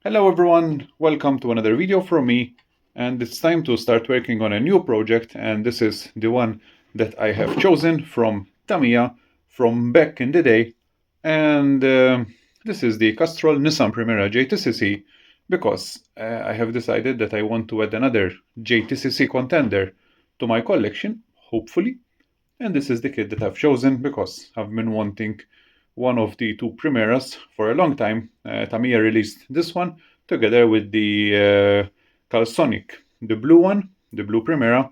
Hello everyone, welcome to another video from me, and it's time to start working on a new project, and this is the one that I have chosen from Tamiya from back in the day, and this is the Castrol Nissan Primera JTCC because I have decided that I want to add another JTCC contender to my collection, hopefully, and this is the kit that I've chosen because I've been wanting one of the two Primeras for a long time. Tamiya released this one together with the Calsonic, the blue one, the blue Primera.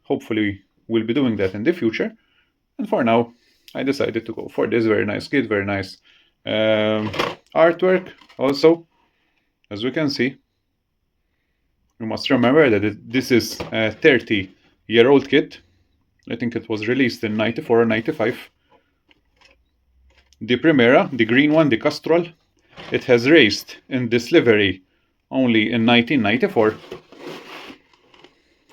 Hopefully we'll be doing that in the future. And for now, I decided to go for this very nice kit, very nice artwork also, as we can see. You must remember that this is a 30-year-old kit. I think it was released in 94 or 95. The Primera, the green one, the Castrol, it has raced in this livery only in 1994.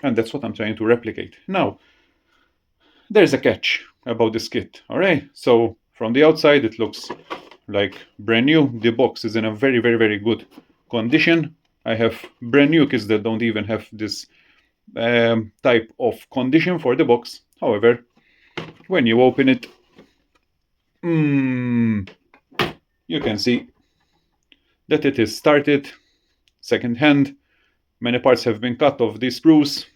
And that's what I'm trying to replicate. Now, there's a catch about this kit, alright? So, from the outside it looks like brand new. The box is in a very, very, very good condition. I have brand new kits that don't even have this type of condition for the box. However, when you open it, you can see that it is started second-hand. Many parts have been cut off the spruce.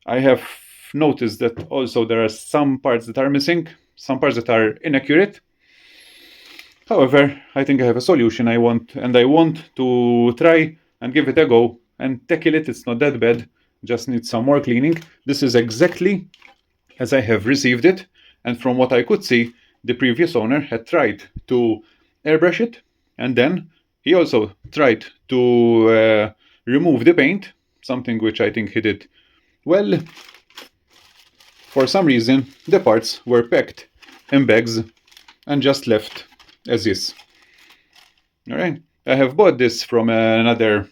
I have noticed that also there are some parts that are missing, some parts that are inaccurate. However, I think I have a solution. I want to try and give it a go and tackle it. It's not that bad, just needs some more cleaning. This is exactly as I have received it, and from what I could see, the previous owner had tried to airbrush it, and then he also tried to remove the paint, something which I think he did well. For some reason, the parts were packed in bags and just left as is. Alright, I have bought this from another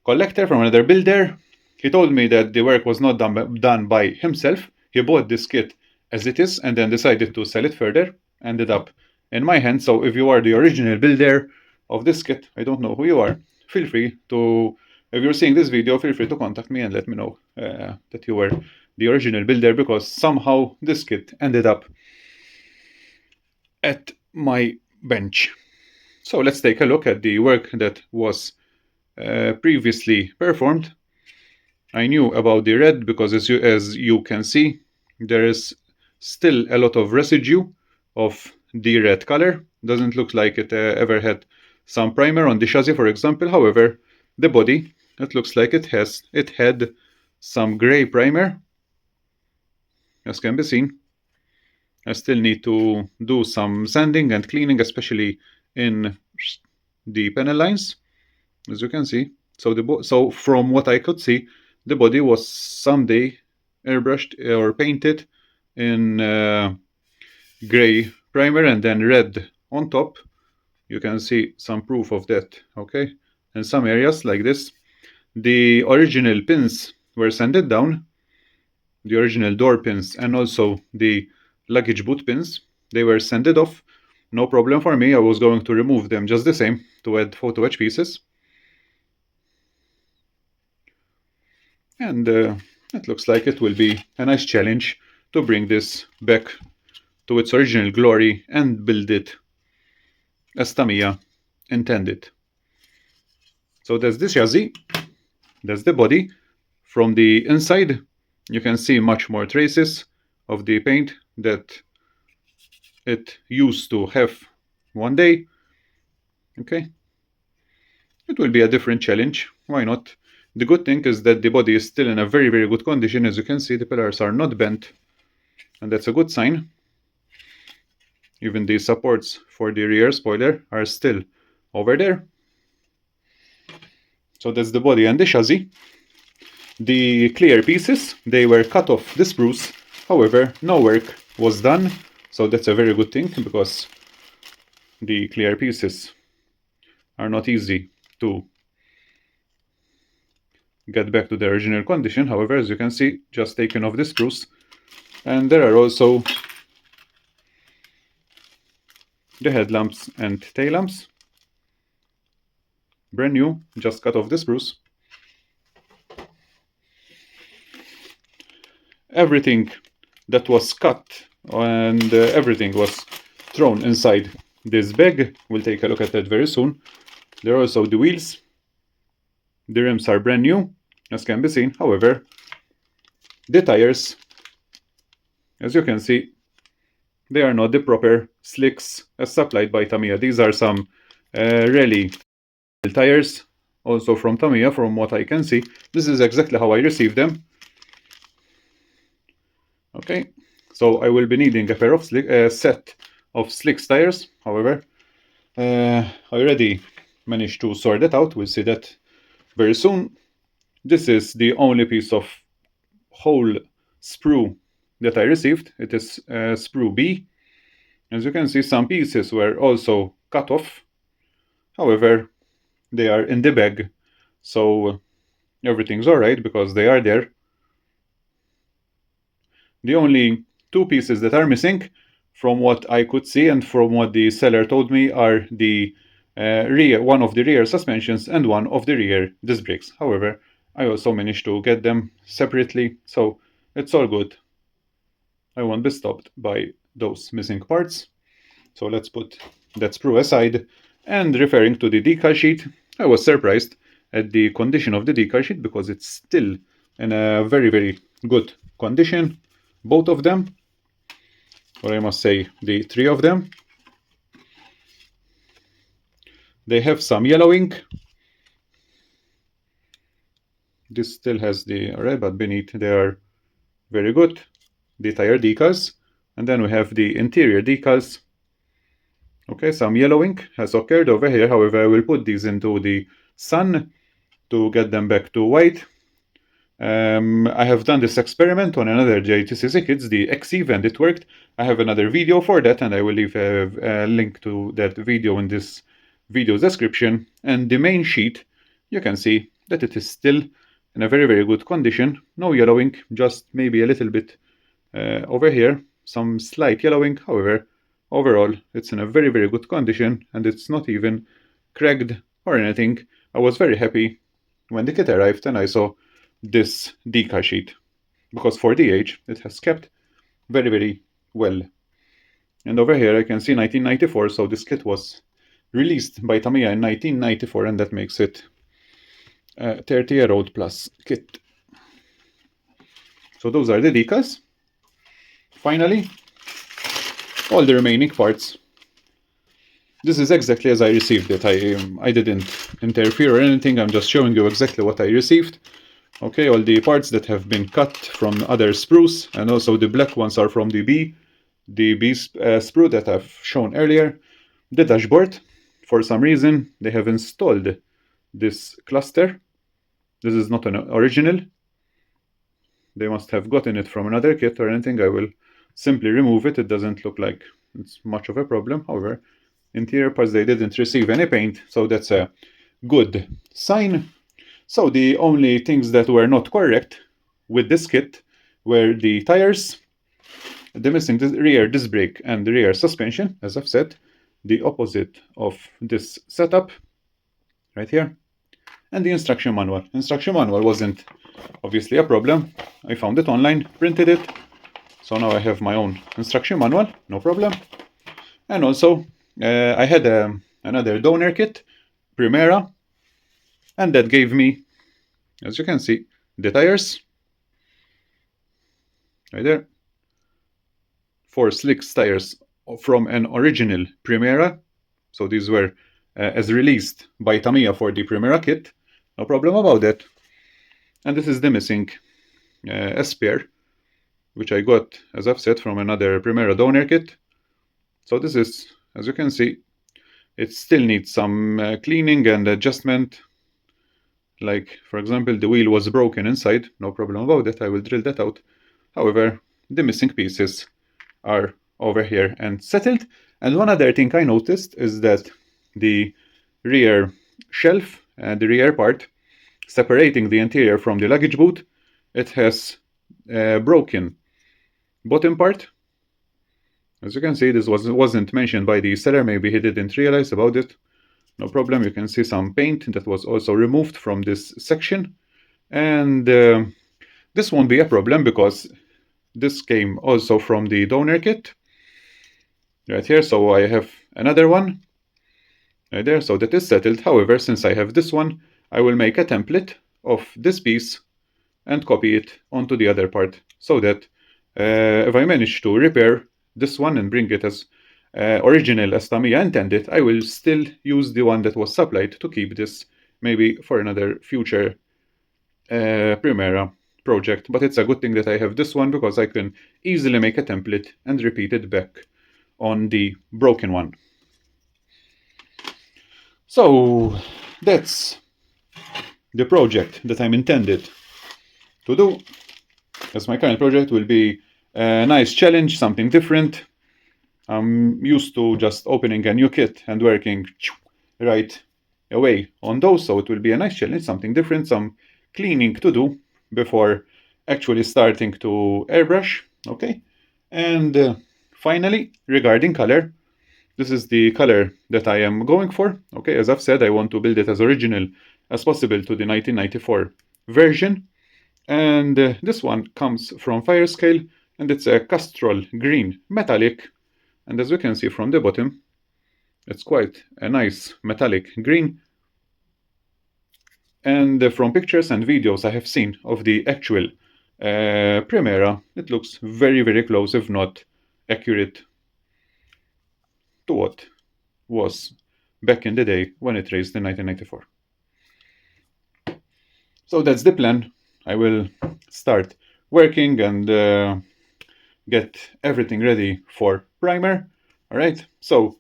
collector, from another builder. He told me that the work was not done by himself. He bought this kit as it is and then decided to sell it further. Ended up in my hand. So if you are the original builder of this kit, I don't know who you are, feel free to, if you're seeing this video, feel free to contact me and let me know that you were the original builder, because somehow this kit ended up at my bench. So let's take a look at the work that was previously performed. I knew about the red because as you can see, there is still a lot of residue of the red color. Doesn't look like it ever had some primer on the chassis, for example. However, the body, it looks like it had some gray primer, as can be seen. I still need to do some sanding and cleaning, especially in the panel lines, as you can see. So from what I could see, the body was someday airbrushed or painted in gray primer and then red on top. You can see some proof of that, okay? In some areas like this, the original pins were sanded down, the original door pins and also the luggage boot pins, they were sanded off. No problem for me. I was going to remove them just the same to add photo etch pieces. And it looks like it will be a nice challenge to bring this back to its original glory and build it as Tamiya intended. So that's the chassis, that's the body. From the inside, you can see much more traces of the paint that it used to have one day. Okay, it will be a different challenge, why not? The good thing is that the body is still in a very, very good condition. As you can see, the pillars are not bent, and that's a good sign. Even the supports for the rear spoiler are still over there. So that's the body and the chassis. The clear pieces, they were cut off the spruce. However, no work was done, so that's a very good thing, because the clear pieces are not easy to get back to the original condition. However, as you can see, just taken off the spruce. And there are also the headlamps and tail lamps. brand new, just cut off the spruce. Everything that was cut and everything was thrown inside this bag. We'll take a look at that very soon. There are also the wheels. The rims are brand new, as can be seen. However, the tires, as you can see, they are not the proper slicks as supplied by Tamiya. These are some really tires, also from Tamiya, from what I can see. This is exactly how I received them. Okay, so I will be needing a pair of set of slicks tires. However, I already managed to sort that out. We'll see that very soon. This is the only piece of whole sprue that I received. It is sprue B. As you can see, some pieces were also cut off. However, they are in the bag, so everything's alright because they are there. The only two pieces that are missing, from what I could see and from what the seller told me, are the one of the rear suspensions and one of the rear disc brakes. However, I also managed to get them separately, so it's all good. I won't be stopped by those missing parts. So let's put that sprue aside. And referring to the decal sheet, I was surprised at the condition of the decal sheet because it's still in a very, very good condition. Both of them, or I must say the three of them. They have some yellowing. This still has the red, but beneath they are very good. The tire decals. And then we have the interior decals. Okay, some yellowing has occurred over here. However, I will put these into the sun to get them back to white. I have done this experiment on another JTCC kit, the XEV, and it worked. I have another video for that, and I will leave a link to that video in this video description. And the main sheet, you can see that it is still in a very, very good condition. No yellowing, just maybe a little bit over here, some slight yellowing. However, overall, it's in a very, very good condition, and it's not even cracked or anything. I was very happy when the kit arrived and I saw this decal sheet, because for the age it has kept very, very well. And over here I can see 1994, so this kit was released by Tamiya in 1994, and that makes it a 30-year-old plus kit. So those are the decals. Finally, all the remaining parts. This is exactly as I received it. I didn't interfere or anything. I'm just showing you exactly what I received. Okay, all the parts that have been cut from other sprues, and also the black ones are from the B sprue that I've shown earlier. The dashboard, for some reason, they have installed this cluster. This is not an original. They must have gotten it from another kit or anything. I will simply remove it. It doesn't look like it's much of a problem. However, interior parts, they didn't receive any paint, so that's a good sign. So the only things that were not correct with this kit were the tires, the missing rear disc brake and the rear suspension, as I've said, the opposite of this setup right here, and the instruction manual. Instruction manual wasn't obviously a problem. I found it online, printed it, so now I have my own instruction manual, no problem. And also I had another donor kit, Primera, and that gave me, as you can see, the tires right there, 4 slicks tires from an original Primera. So these were as released by Tamiya for the Primera kit, no problem about that. And this is the missing spare, which I got, as I've said, from another Primera donor kit. So this is, as you can see, it still needs some cleaning and adjustment. Like, for example, the wheel was broken inside, no problem about that, I will drill that out. However, the missing pieces are over here and settled. And one other thing I noticed is that the rear shelf and the rear part, separating the interior from the luggage boot, it has broken bottom part. As you can see, this wasn't mentioned by the seller. Maybe he didn't realize about it. no problem. You can see some paint that was also removed from this section. And this won't be a problem because this came also from the donor kit right here. So I have another one right there, so that is settled. However, since I have this one, I will make a template of this piece and copy it onto the other part, so that if I manage to repair this one and bring it as original as Tamiya intended, I will still use the one that was supplied to keep this maybe for another future Primera project. But it's a good thing that I have this one, because I can easily make a template and repeat it back on the broken one. So that's the project that I'm intended to do, as my current project will be a nice challenge, something different. I'm used to just opening a new kit and working right away on those, so it will be a nice challenge, something different, some cleaning to do before actually starting to airbrush. Okay, and finally, regarding color, this is the color that I am going for. Okay, as I've said, I want to build it as original as possible to the 1994 version. And this one comes from Firescale, and it's a Castrol green metallic. And as we can see from the bottom, it's quite a nice metallic green. And from pictures and videos I have seen of the actual Primera, it looks very, very close, if not accurate, to what was back in the day when it raced in 1994. So that's the plan. I will start working and get everything ready for primer. All right, so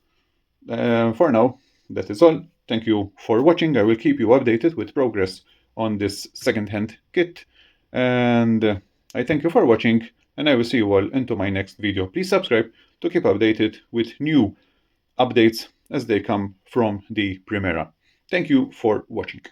for now, that is all. Thank you for watching. I will keep you updated with progress on this second-hand kit. And I thank you for watching, and I will see you all into my next video. Please subscribe to keep updated with new updates as they come from the Primera. Thank you for watching.